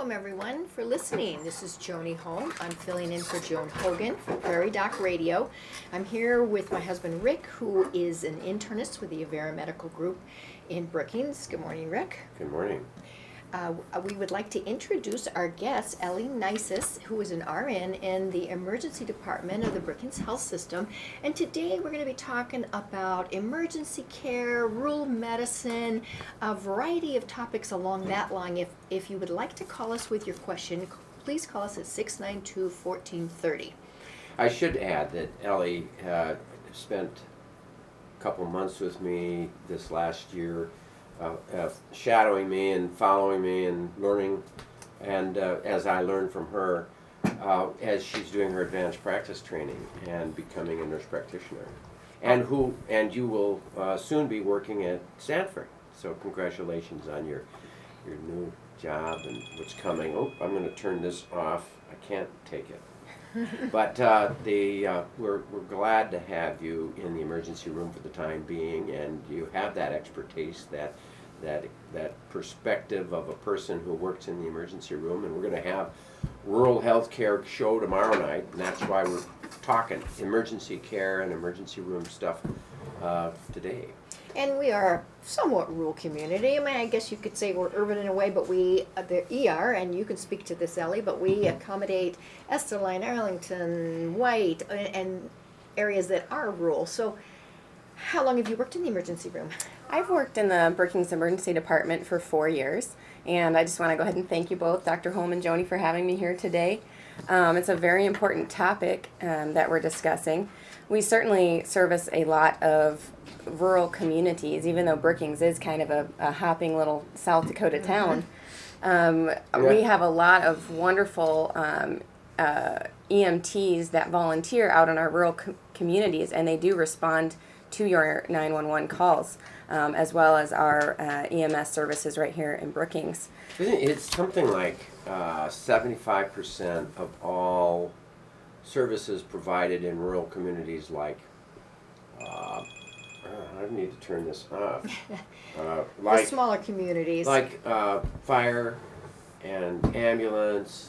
welcome everyone for listening. This is Joni Holm. I'm filling in for Joan Hogan for Prairie Doc Radio. I'm here with my husband Rick, who is an internist with the Avera Medical Group in Brookings. Good morning, Rick. Good morning. We would like to introduce our guest, Ellie Neises, who is an RN in the emergency department of the Brookings Health System. And today we're going to be talking about emergency care, rural medicine, a variety of topics along that line. If you would like to call us with your question, please call us at 692-1430. I should add that Ellie spent a couple months with me this last year, shadowing me and following me and learning, and as I learned from her, as she's doing her advanced practice training and becoming a nurse practitioner, and you will soon be working at Stanford. So congratulations on your new job and what's coming. Oh, I'm going to turn this off. I can't take it. But we're glad to have you in the emergency room for the time being, and you have that expertise, that perspective of a person who works in the emergency room. And we're going to have rural healthcare show tomorrow night, and that's why we're talking emergency care and emergency room stuff today. And we are a somewhat rural community. I mean, I guess you could say we're urban in a way, but the ER, and you can speak to this, Ellie, but we accommodate Esterline, Arlington, White, and areas that are rural. So how long have you worked in the emergency room? I've worked in the Brookings Emergency Department for 4 years, and I just want to go ahead and thank you both, Dr. Holm and Joni, for having me here today. It's a very important topic that we're discussing. We certainly service a lot of rural communities, even though Brookings is kind of a hopping little South Dakota town. We have a lot of wonderful EMTs that volunteer out in our rural communities, and they do respond to your 911 calls, as well as our EMS services right here in Brookings. It's something like 75% of all services provided in rural communities, like I need to turn this off. The smaller communities. Like fire and ambulance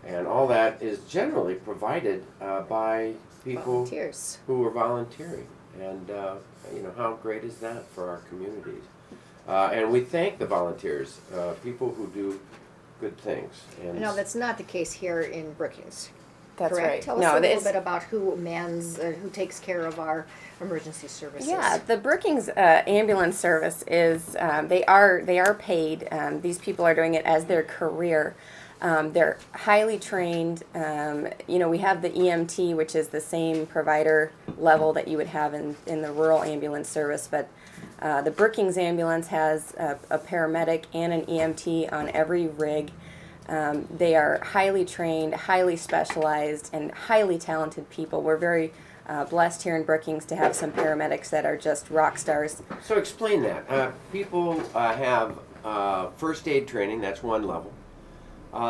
and all that is generally provided by people Volunteers. who are volunteering. And how great is that for our communities? And we thank the volunteers, people who do good things. And No, that's not the case here in Brookings. That's Correct? right. Tell us a little bit about who takes care of our emergency services. Yeah, the Brookings ambulance service is they are paid. These people are doing it as their career. They're highly trained. We have the EMT, which is the same provider level that you would have in the rural ambulance service, but the Brookings ambulance has a paramedic and an EMT on every rig. They are highly trained, highly specialized, and highly talented people. We're very blessed here in Brookings to have some paramedics that are just rock stars. So explain that. People have first aid training, that's one level.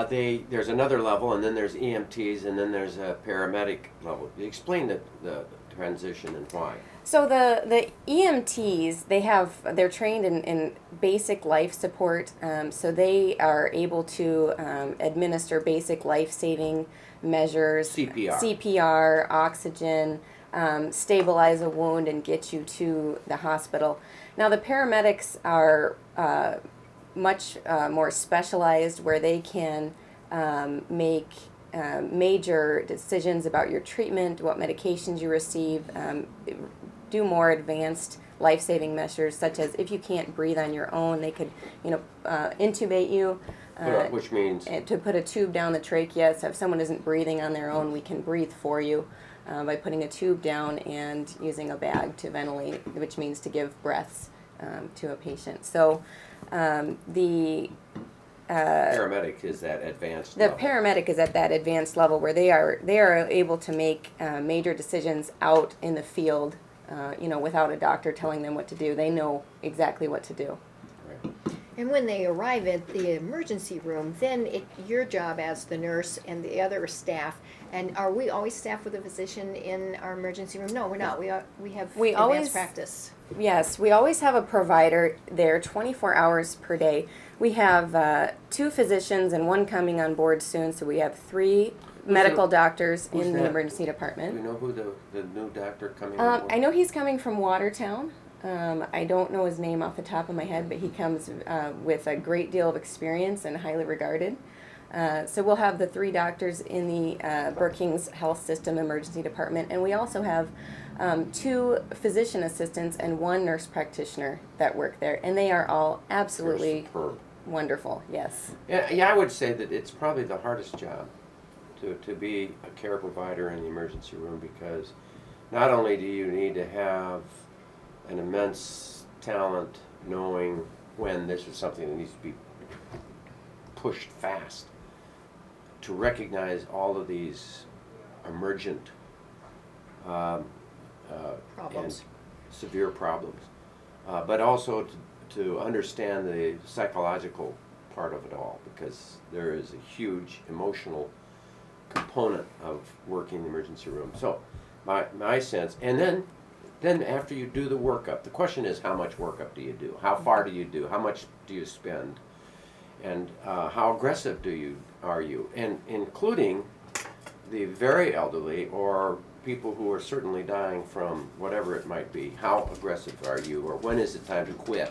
There's another level, and then there's EMTs, and then there's a paramedic level. Explain the transition and why. So the EMTs, they're trained in basic life support, so they are able to administer basic life-saving measures, CPR, oxygen, stabilize a wound, and get you to the hospital. Now the paramedics are much more specialized, where they can make major decisions about your treatment, what medications you receive, do more advanced life-saving measures, such as if you can't breathe on your own, they could intubate you. Which means? To put a tube down the trachea, so if someone isn't breathing on their own, we can breathe for you by putting a tube down and using a bag to ventilate, which means to give breaths to a patient. So the paramedic is that advanced the level. paramedic is at that advanced level where they are able to make major decisions out in the field, without a doctor telling them what to do. They know exactly what to do. Right. And when they arrive at the emergency room, then your job as the nurse and the other staff, and are we always staffed with a physician in our emergency room? No, we're not. We have We advanced always- practice. Yes, we always have a provider there 24 hours per day. We have 2 physicians and 1 coming on board soon, so we have 3 medical doctors who's in the that? emergency Do you department. know who the new doctor coming on board? I know he's coming from Watertown. I don't know his name off the top of my head, but he comes with a great deal of experience and highly regarded. So we'll have the 3 doctors in the Brookings Health System Emergency Department, and we also have 2 physician assistants and 1 nurse practitioner that work there, and they are all They're absolutely superb. wonderful. Yes. Yeah, I would say that it's probably the hardest job to be a care provider in the emergency room, because not only do you need to have an immense talent knowing when this is something that needs to be pushed fast, to recognize all of these emergent Problems. and severe problems, but also to understand the psychological part of it all, because there is a huge emotional component of working in the emergency room. So my sense, and then after you do the workup, the question is, how much workup do you do? How far do you do? How much do you spend? And how aggressive are you? And including the very elderly or people who are certainly dying from whatever it might be. How aggressive are you, or when is it time to quit?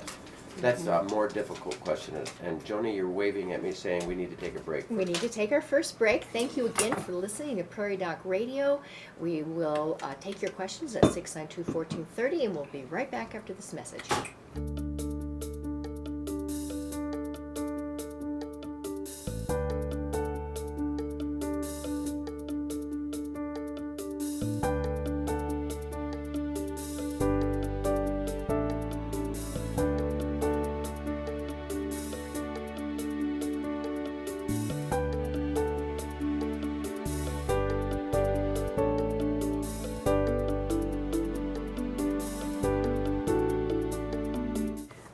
That's a more difficult question. And Joni, you're waving at me saying we need to take a break. We need to take our first break. Thank you again for listening to Prairie Doc Radio. We will take your questions at 692-1430, and we'll be right back after this message.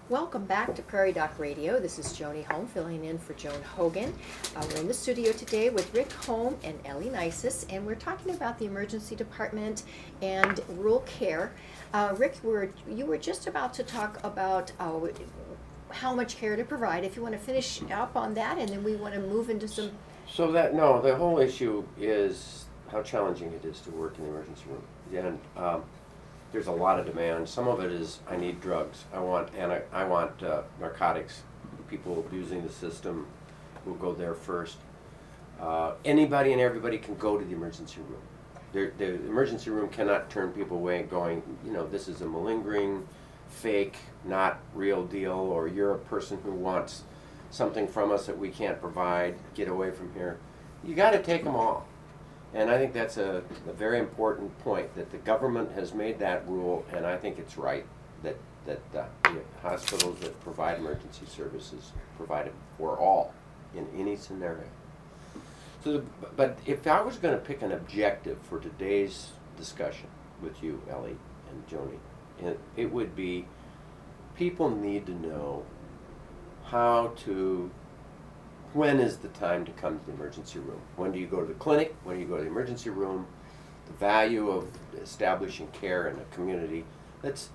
Welcome back to Prairie Doc Radio. This is Joni Holm filling in for Joan Hogan. We're in the studio today with Rick Holm and Ellie Neises, and we're talking about the emergency department and rural care. Rick, you were just about to talk about how much care to provide. If you want to finish up on that, and then we want to move into some... So the whole issue is how challenging it is to work in the emergency room. And there's a lot of demand. Some of it is, I need drugs. I want narcotics. People abusing the system will go there first. Anybody and everybody can go to the emergency room. The emergency room cannot turn people away going, this is a malingering, fake, not real deal, or you're a person who wants something from us that we can't provide, get away from here. You got to take them all. And I think that's a very important point, that the government has made that rule, and I think it's right that the hospitals that provide emergency services provide it for all in any scenario. So, but if I was going to pick an objective for today's discussion with you, Ellie and Joni, it would be, people need to know when is the time to come to the emergency room? When do you go to the clinic? When do you go to the emergency room? The value of establishing care in a community. Let's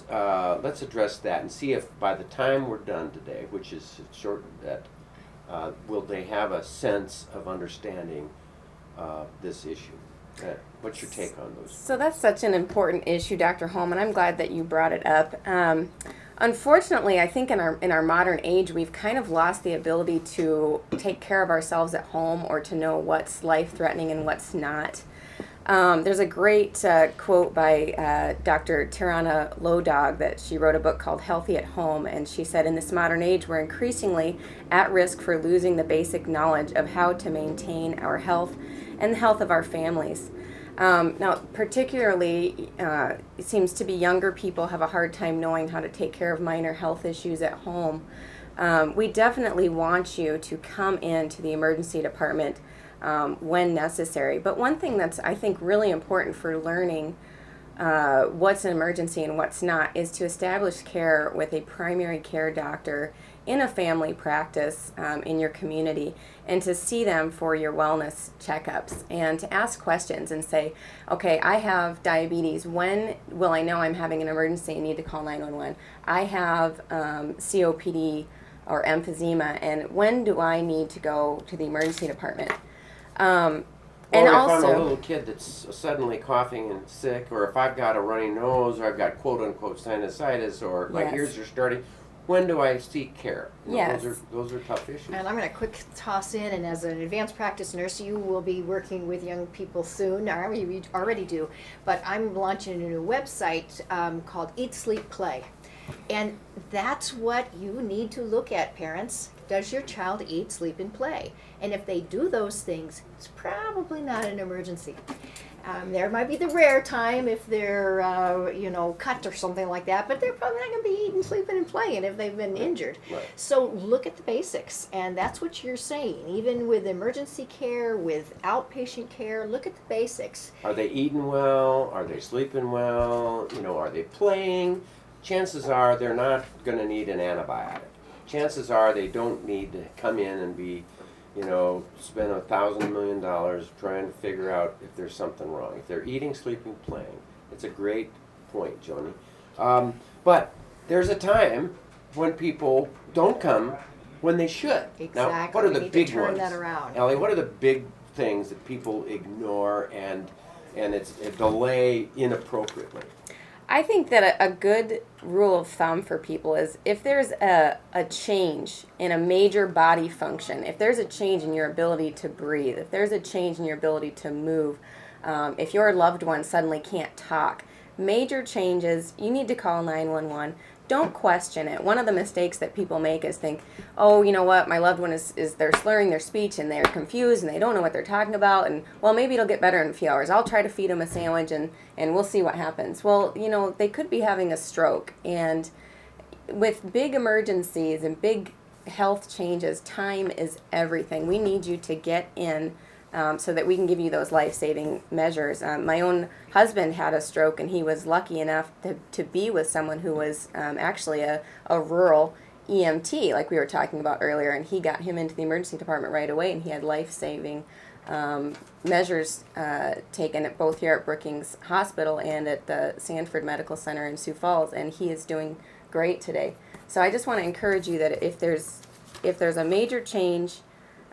address that and see if by the time we're done today, which is short, will they have a sense of understanding this issue? What's your take on those? So that's such an important issue, Dr. Holm, and I'm glad that you brought it up. Unfortunately, I think in our modern age, we've kind of lost the ability to take care of ourselves at home, or to know what's life-threatening and what's not. There's a great quote by Dr. Tirana Lodog, that she wrote a book called Healthy at Home, and she said, in this modern age, we're increasingly at risk for losing the basic knowledge of how to maintain our health and the health of our families. Now, particularly, it seems to be younger people have a hard time knowing how to take care of minor health issues at home. We definitely want you to come into the emergency department when necessary. But one thing that's, I think, really important for learning what's an emergency and what's not is to establish care with a primary care doctor in a family practice in your community, and to see them for your wellness checkups and to ask questions and say, okay, I have diabetes. When will I know I'm having an emergency and need to call 911? I have COPD or emphysema, and when do I need to go to the emergency department? Or And if also, I'm a little kid that's suddenly coughing and sick, or if I've got a runny nose, or I've got quote unquote sinusitis, or my Yes. ears are starting, when do I seek care? You know, Yes. those are tough issues. And I'm going to quick toss in, and as an advanced practice nurse, you will be working with young people soon, or you already do, but I'm launching a new website called Eat, Sleep, Play. And that's what you need to look at, parents. Does your child eat, sleep, and play? And if they do those things, it's probably not an emergency. There might be the rare time if they're, cut or something like that, but they're probably not going to be eating, sleeping, and playing if they've been injured. Right. So look at the basics, and that's what you're saying. Even with emergency care, with outpatient care, look at the basics. Are they eating well? Are they sleeping well? You know, are they playing? Chances are they're not going to need an antibiotic. Chances are they don't need to come in and be, spend $1,000 million trying to figure out if there's something wrong. If they're eating, sleeping, playing, it's a great point, Joni. But there's a time when people don't come when they should. Exactly. Now, what are the We need big to turn ones? that around. Ellie, what are the big things that people ignore and it's a delay inappropriately? I think that a good rule of thumb for people is if there's a change in a major body function, if there's a change in your ability to breathe, if there's a change in your ability to move, if your loved one suddenly can't talk, major changes, you need to call 911. Don't question it. One of the mistakes that people make is think, oh, you know what, my loved one is they're slurring their speech and they're confused and they don't know what they're talking about, and well, maybe it'll get better in a few hours. I'll try to feed them a sandwich and we'll see what happens. Well, they could be having a stroke, and with big emergencies and big health changes, time is everything. We need you to get in so that we can give you those life-saving measures. My own husband had a stroke, and he was lucky enough to be with someone who was actually a rural EMT, like we were talking about earlier, and he got him into the emergency department right away, and he had life-saving measures taken at both here at Brookings Hospital and at the Sanford Medical Center in Sioux Falls, and he is doing great today. So I just want to encourage you that if there's a major change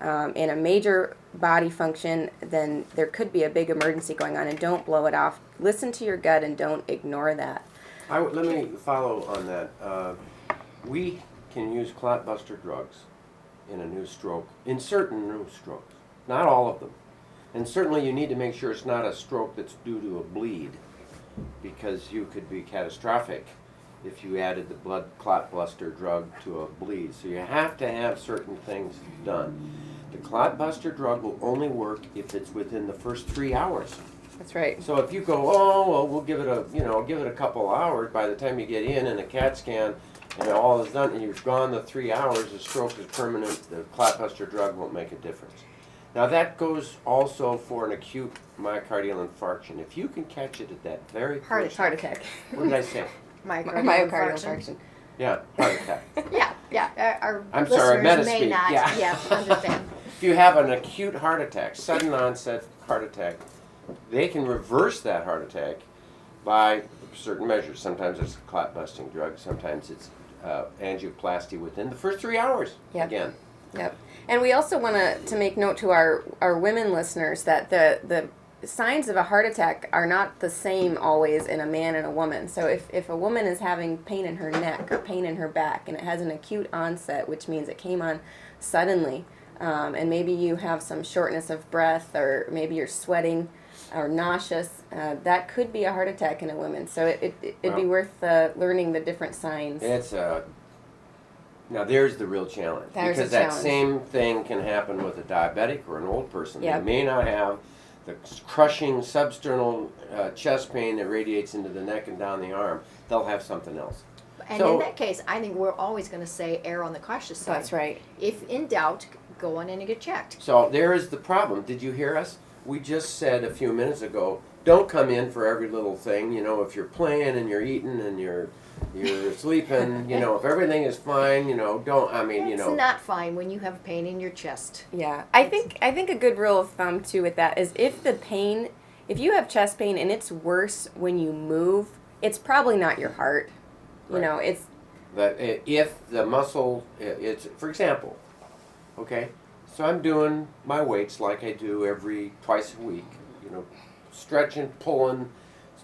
in a major body function, then there could be a big emergency going on, and don't blow it off. Listen to your gut and don't ignore that. Let me follow on that. We can use clot buster drugs in a new stroke, in certain new strokes, not all of them. And certainly you need to make sure it's not a stroke that's due to a bleed, because you could be catastrophic if you added the blood clot buster drug to a bleed. So you have to have certain things done. The clot buster drug will only work if it's within the first 3 hours. That's right. So if you go, oh well, we'll give it a couple hours. By the time you get in and a CAT scan and all is done, and you've gone the 3 hours, the stroke is permanent. The clot buster drug won't make a difference. Now that goes also for an acute myocardial infarction. If you can catch it at that very Heart first, Heart attack. what did I say? Myocardial infarction. Yeah, heart attack. Yeah. Our I'm sorry, listeners may metaspeak, not yeah. understand. If you have an acute heart attack, sudden onset heart attack, they can reverse that heart attack by certain measures. Sometimes it's clot busting drugs, sometimes it's angioplasty within the first 3 hours. Yep. Again. Yep. And we also want to make note to our women listeners that the signs of a heart attack are not the same always in a man and a woman. So if a woman is having pain in her neck or pain in her back and it has an acute onset, which means it came on suddenly, and maybe you have some shortness of breath, or maybe you're sweating or nauseous, that could be a heart attack in a woman. So it'd be worth learning the different signs. Now there's the real challenge. There's because a that challenge. same thing can happen with a diabetic or an old person. Yep. They may not have the crushing substernal chest pain that radiates into the neck and down the arm. They'll have something else. And So- in that case, I think we're always going to say err on the cautious side. That's right. If in doubt, go on in and get checked. So there is the problem. Did you hear us? We just said a few minutes ago, don't come in for every little thing. You know, if you're playing and you're eating and you're sleeping, you know, if everything is fine, you know, don't, I mean, you It's know. not fine when you have pain in your chest. Yeah, I think a good rule of thumb too with that is if you have chest pain and it's worse when you move, it's probably not your heart. You Right. know, it's That if the muscle, it's, for example, okay, so I'm doing my weights like I do twice a week, you know, stretching, pulling,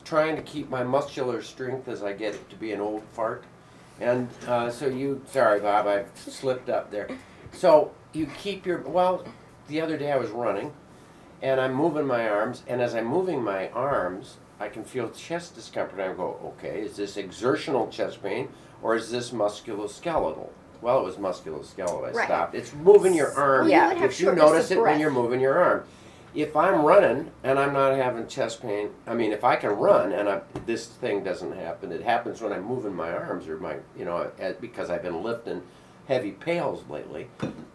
trying to keep my muscular strength as I get to be an old fart. And sorry Bob, I slipped up there. So you keep the other day I was running and I'm moving my arms, and as I'm moving my arms, I can feel chest discomfort. I go, okay, is this exertional chest pain or is this musculoskeletal? Well, it was musculoskeletal. I Right. stopped. It's moving your arm. Well, you would have If you shortness of notice it when breath. you're moving your arm. If I'm running and I'm not having chest pain, I mean, if I can run and this thing doesn't happen, it happens when I'm moving my arms or because I've been lifting heavy pails lately,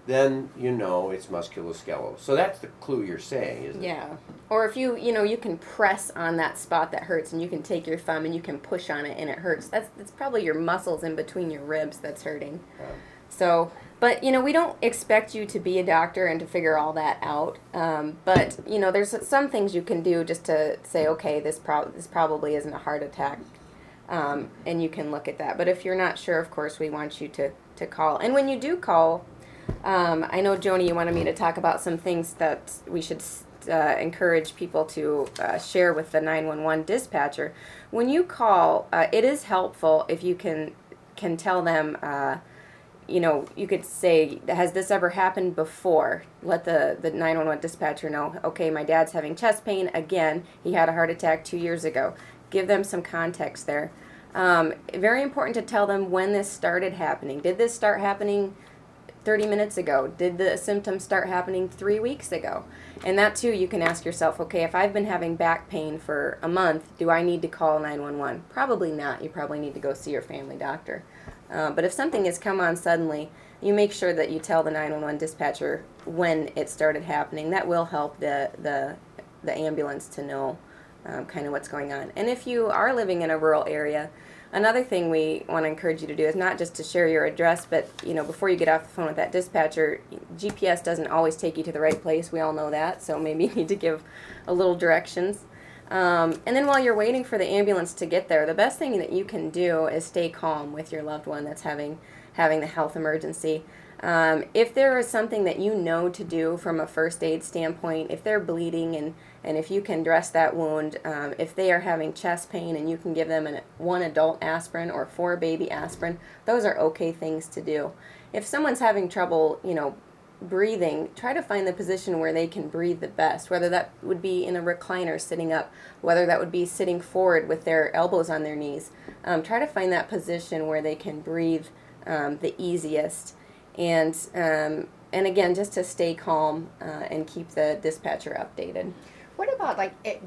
then you know it's musculoskeletal. So that's the clue you're saying, isn't it? yeah. Or if you can press on that spot that hurts and you can take your thumb and you can push on it and it hurts. That's probably your muscles in between your ribs that's hurting. So, but we don't expect you to be a doctor and to figure all that out. But there's some things you can do just to say, okay, this probably isn't a heart attack, and you can look at that. But if you're not sure, of course, we want you to call. And when you do call, I know Joni, you wanted me to talk about some things that we should encourage people to share with the 911 dispatcher. When you call, it is helpful if you can tell them. You could say, has this ever happened before? Let the 911 dispatcher know, okay, my dad's having chest pain again. He had a heart attack 2 years ago. Give them some context there. Very important to tell them when this started happening. Did this start happening 30 minutes ago? Did the symptoms start happening 3 weeks ago? And that too, you can ask yourself, okay, if I've been having back pain for a month, do I need to call 911? Probably not. You probably need to go see your family doctor. But if something has come on suddenly, you make sure that you tell the 911 dispatcher when it started happening. That will help the ambulance to know kind of what's going on. And if you are living in a rural area, another thing we want to encourage you to do is not just to share your address, but before you get off the phone with that dispatcher, GPS doesn't always take you to the right place. We all know that, so maybe you need to give a little directions. And then while you're waiting for the ambulance to get there, the best thing that you can do is stay calm with your loved one that's having the health emergency. If there is something that you know to do from a first aid standpoint, if they're bleeding and if you can dress that wound, if they are having chest pain and you can give them one adult aspirin or 4 baby aspirin, those are okay things to do. If someone's having trouble, breathing, try to find the position where they can breathe the best, whether that would be in a recliner sitting up, whether that would be sitting forward with their elbows on their knees. Try to find that position where they can breathe the easiest. And again, just to stay calm and keep the dispatcher updated. What about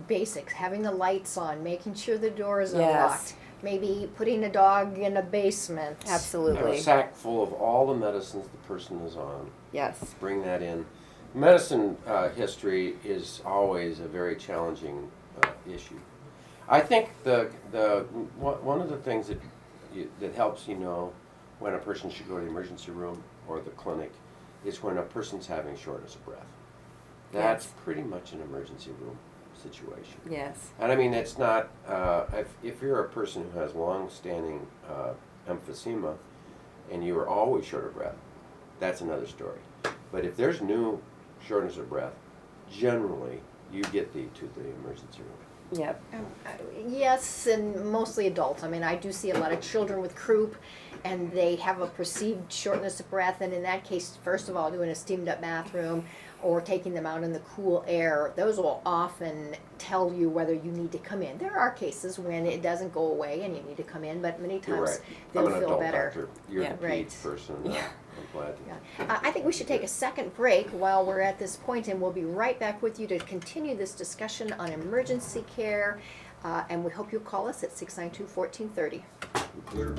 basics, having the lights on, making sure the door is Yes. unlocked, maybe putting a dog in a basement? Have Absolutely. a sack full of all the medicines the person is on. Yes. Bring that in. Medicine history is always a very challenging issue. I think one of the things that helps when a person should go to the emergency room or the clinic is when a person's having shortness of breath. That's Yes. pretty much an emergency room situation. Yes. And I mean, it's not, if you're a person who has long-standing emphysema and you are always short of breath, that's another story. But if there's new shortness of breath, generally you get to the emergency room. Yep. Yes, and mostly adults. I mean, I do see a lot of children with croup, and they have a perceived shortness of breath, and in that case, first of all, doing a steamed up bathroom or taking them out in the cool air, those will often tell you whether you need to come in. There are cases when it doesn't go away and you need to come in, but many You're times right. they'll I'm an feel adult better. doctor. You're Yeah. the Right. peds person. Yeah. I'm glad. Yeah. I think we should take a second break while we're at this point, and we'll be right back with you to continue this discussion on emergency care. And we hope you'll call us at 692-1430. Clear.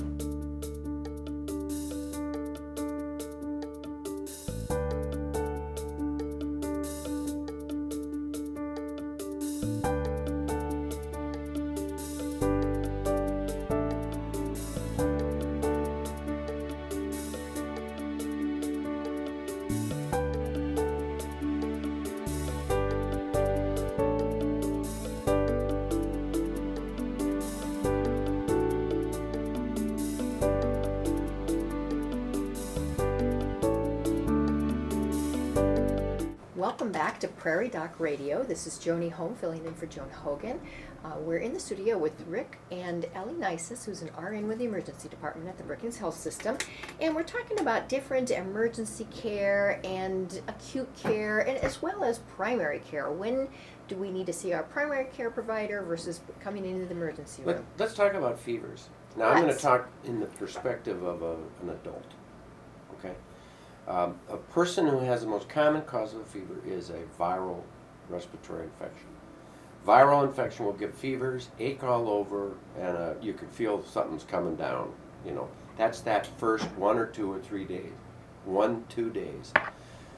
welcome back to Prairie Doc Radio. This is Joni Holm filling in for Joan Hogan. We're in the studio with Rick and Ellie Neises, who's an RN with the emergency department at the Brookings Health System. And we're talking about different emergency care and acute care, and as well as primary care. When do we need to see our primary care provider versus coming into the emergency room? Let's talk about fevers. Now, I'm going to Let's. talk in the perspective of an adult. Okay? A person who has the most common cause of a fever is a viral respiratory infection. Viral infection will give fevers, ache all over, and you can feel something's coming down. You know, that's that first 1 or 2 or 3 days. 1-2 days.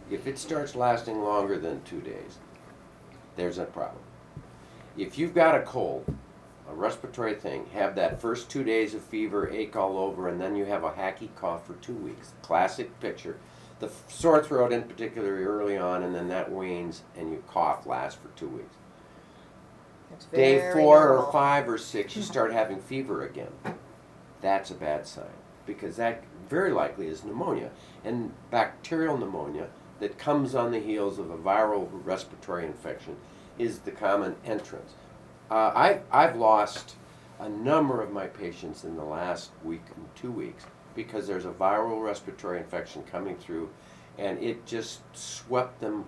If it starts lasting longer than 2 days, there's a problem. If you've got a cold, a respiratory thing, have that first 2 days of fever, ache all over, and then you have a hacky cough for 2 weeks. Classic picture. The sore throat in particular early on, and then that wanes, and you cough lasts for 2 weeks. That's Day very 4 normal. or 5 or 6, you start having fever again. That's a bad sign, because that very likely is pneumonia. And bacterial pneumonia that comes on the heels of a viral respiratory infection is the common entrance. I've lost a number of my patients in the last week and 2 weeks because there's a viral respiratory infection coming through, and it just swept them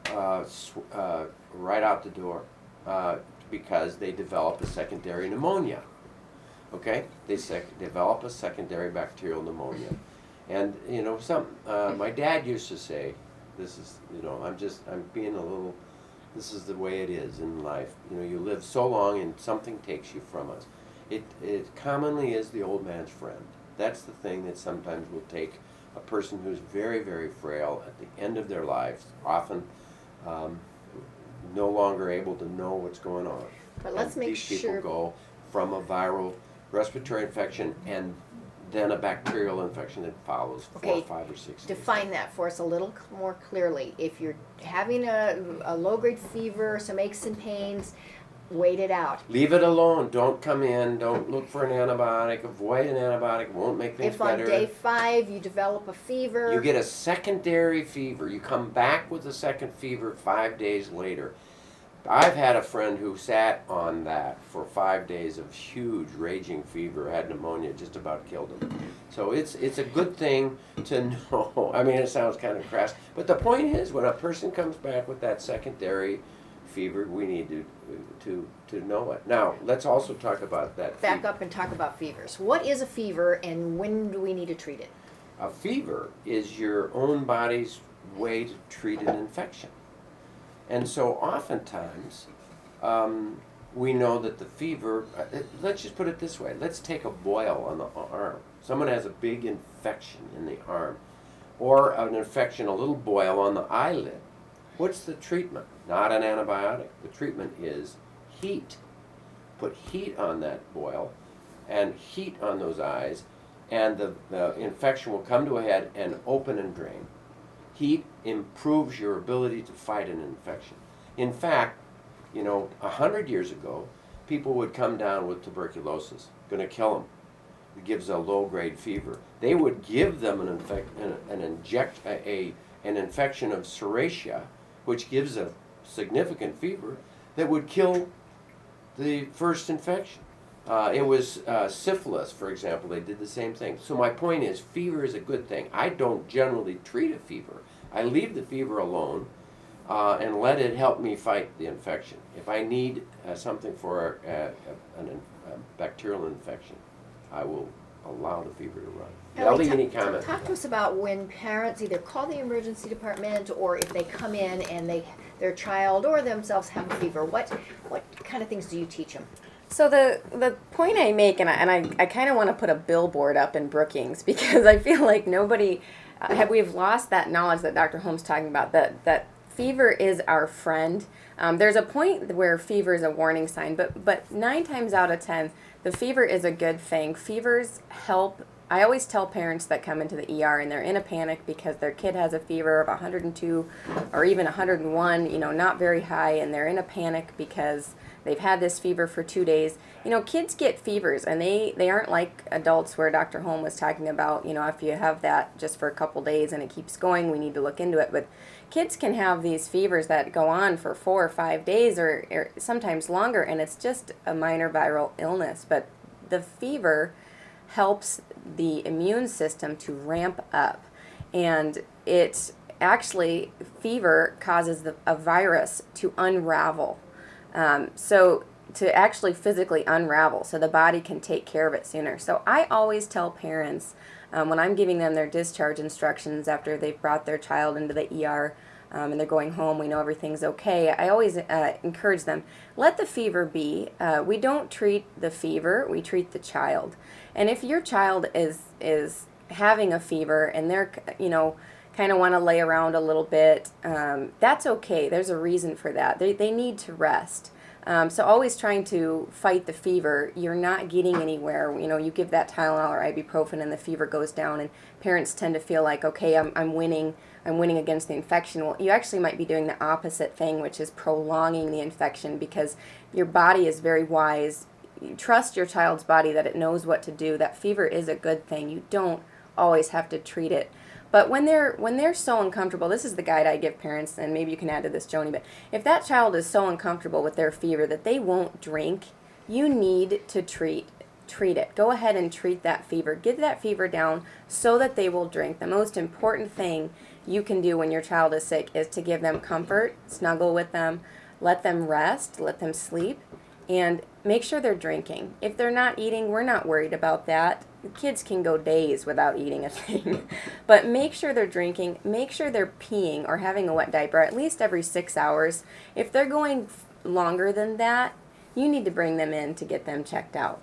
right out the door because they develop a secondary pneumonia. Okay, they develop a secondary bacterial pneumonia, and you know, my dad used to say, "This is, you know, I'm being a little. This is the way it is in life. You know, you live so long, and something takes you from us. It commonly is the old man's friend. That's the thing that sometimes will take a person who's very, very frail at the end of their lives, often no longer able to know what's going on. But let's And make these sure. people go from a viral respiratory infection and then a bacterial infection that follows 4, Okay, 5, or 6 days. Define that for us a little more clearly. If you're having a low-grade fever, some aches and pains, wait it out. Leave it alone. Don't come in. Don't look for an antibiotic. Avoid an antibiotic. It won't make things If on better. day 5 you develop a fever, You get a secondary fever. You come back with a second fever 5 days later. I've had a friend who sat on that for 5 days of huge raging fever, had pneumonia, just about killed him. So it's a good thing to know. I mean, it sounds kind of crass, but the point is, when a person comes back with that secondary fever, we need to know it. Now, let's also talk about that back fever. up and talk about fevers. What is a fever and when do we need to treat it? A fever is your own body's way to treat an infection. And so oftentimes, we know that the fever, let's just put it this way. Let's take a boil on the arm. Someone has a big infection in the arm, or an infection, a little boil on the eyelid. What's the treatment? Not an antibiotic. The treatment is heat. Put heat on that boil and heat on those eyes, and the infection will come to a head and open and drain. Heat improves your ability to fight an infection. In fact, you know, 100 years ago, people would come down with tuberculosis, going to kill them. It gives a low-grade fever. They would give them an infection of Serratia, which gives a significant fever that would kill the first infection. It was syphilis, for example. They did the same thing. So my point is, fever is a good thing. I don't generally treat a fever. I leave the fever alone and let it help me fight the infection. If I need something for a bacterial infection, I will allow the fever to run. Ellie, any comment? Talk to us about when parents either call the emergency department or if they come in and their child or themselves have a fever. What kind of things do you teach them? So the point I make, and I kind of want to put a billboard up in Brookings because I feel like we've lost that knowledge that Dr. Holm's talking about, that fever is our friend. There's a point where fever is a warning sign, but 9 times out of 10, the fever is a good thing. Fevers help. I always tell parents that come into the ER and they're in a panic because their kid has a fever of 102 or even 101, not very high, and they're in a panic because they've had this fever for 2 days. Kids get fevers, and they aren't like adults where Dr. Holm was talking about, if you have that just for a couple days and it keeps going, we need to look into it. But kids can have these fevers that go on for 4 or 5 days or sometimes longer, and it's just a minor viral illness. But the fever helps the immune system to ramp up, and fever causes a virus to unravel. So to actually physically unravel so the body can take care of it sooner. So I always tell parents when I'm giving them their discharge instructions after they've brought their child into the ER and they're going home, we know everything's okay, I always encourage them, let the fever be. We don't treat the fever, we treat the child. And if your child is having a fever and they're, kind of want to lay around a little bit, that's okay. There's a reason for that. They need to rest. So always trying to fight the fever, you're not getting anywhere. You give that Tylenol or ibuprofen and the fever goes down, and parents tend to feel like, okay, I'm winning against the infection. Well, you actually might be doing the opposite thing, which is prolonging the infection, because your body is very wise. You trust your child's body that it knows what to do. That fever is a good thing. You don't always have to treat it. But when they're so uncomfortable, this is the guide I give parents, and maybe you can add to this, Joni, but if that child is so uncomfortable with their fever that they won't drink, you need to treat it. Go ahead and treat that fever. Get that fever down so that they will drink. The most important thing you can do when your child is sick is to give them comfort, snuggle with them, let them rest, let them sleep, and make sure they're drinking. If they're not eating, we're not worried about that. Kids can go days without eating a thing. But make sure they're drinking. Make sure they're peeing or having a wet diaper at least every 6 hours. If they're going longer than that, you need to bring them in to get them checked out.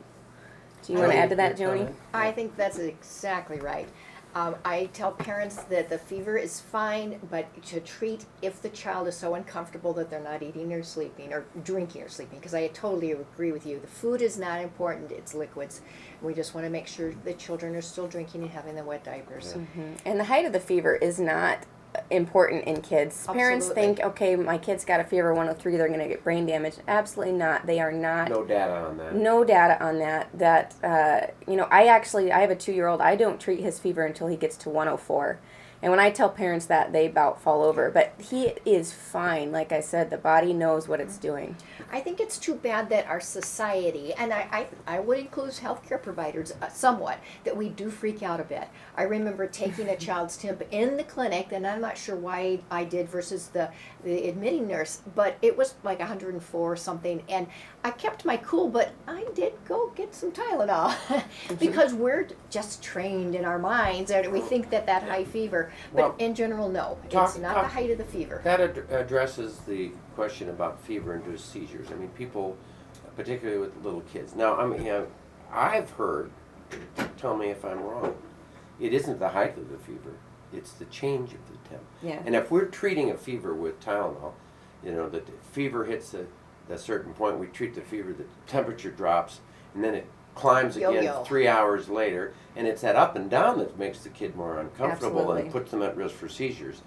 Do you want to add to that, Joni? I think that's exactly right. I tell parents that the fever is fine, but to treat if the child is so uncomfortable that they're not eating or sleeping or drinking or sleeping, because I totally agree with you. The food is not important, it's liquids. We just want to make sure the children are still drinking and having the wet diapers. Mm-hmm. And the height of the fever is not important in kids. Absolutely. Parents think, okay, my kid's got a fever 103, they're going to get brain damage. Absolutely not. They are not. No data on that. No data on that. I have a 2-year-old. I don't treat his fever until he gets to 104. And when I tell parents that, they about fall over. But he is fine. Like I said, the body knows what it's doing. I think it's too bad that our society, and I would include healthcare providers somewhat, that we do freak out a bit. I remember taking a child's temp in the clinic, and I'm not sure why I did versus the admitting nurse, but it was like 104 or something, and I kept my cool, but I did go get some Tylenol because we're just trained in our minds, and we think that high fever, but Well, in general, no, it's not the height of the fever. That addresses the question about fever-induced seizures. I mean, people, particularly with little kids. Now, I've heard, tell me if I'm wrong, it isn't the height of the fever, it's the change of the temp. Yeah. And if we're treating a fever with Tylenol, the fever hits a certain point, we treat the fever, the temperature drops, and then it climbs again Yo-yo. 3 hours later, and it's that up and down that makes the kid more uncomfortable Absolutely. and puts them at risk for seizures.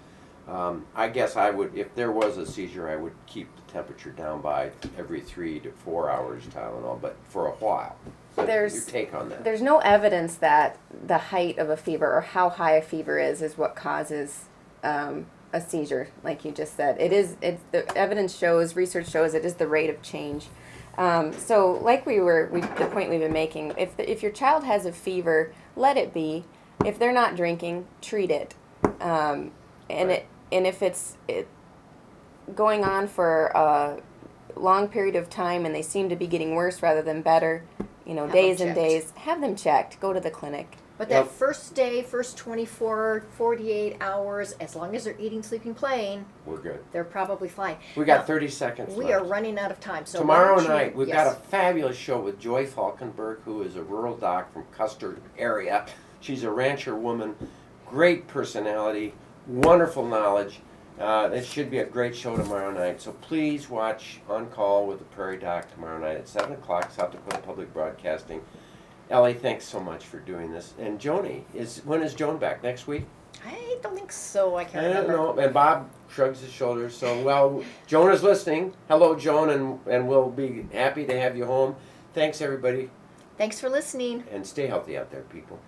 I guess I would, if there was a seizure, I would keep the temperature down by every 3 to 4 hours Tylenol, but for a while. So your take on that? There's no evidence that the height of a fever or how high a fever is what causes a seizure, like you just said. It's the evidence shows, research shows it is the rate of change. So like the point we've been making, if your child has a fever, let it be. If they're not drinking, treat it. And if it's going on for a long period of time and they seem to be getting worse rather than better, days and days, have them checked. Go to the clinic. But that first day, first 24, 48 hours, as long as they're eating, sleeping, playing, We're good. they're probably fine. We got Now, 30 seconds We left. are running out of time. So Tomorrow why don't you- night, we've yes. got a fabulous show with Joy Falkenberg, who is a rural doc from Custer area. She's a rancher woman, great personality, wonderful knowledge. It should be a great show tomorrow night. So please watch On Call with the Prairie Doc tomorrow night at 7 o'clock, South Dakota Public Broadcasting. Ellie, thanks so much for doing this. And Joni, when is Joan back? Next week? I don't think so. I can't I don't remember. know. And Bob shrugs his shoulders. So, well, Joan is listening. Hello, Joan, and we'll be happy to have you home. Thanks, everybody, Thanks for listening. and stay healthy out there, people.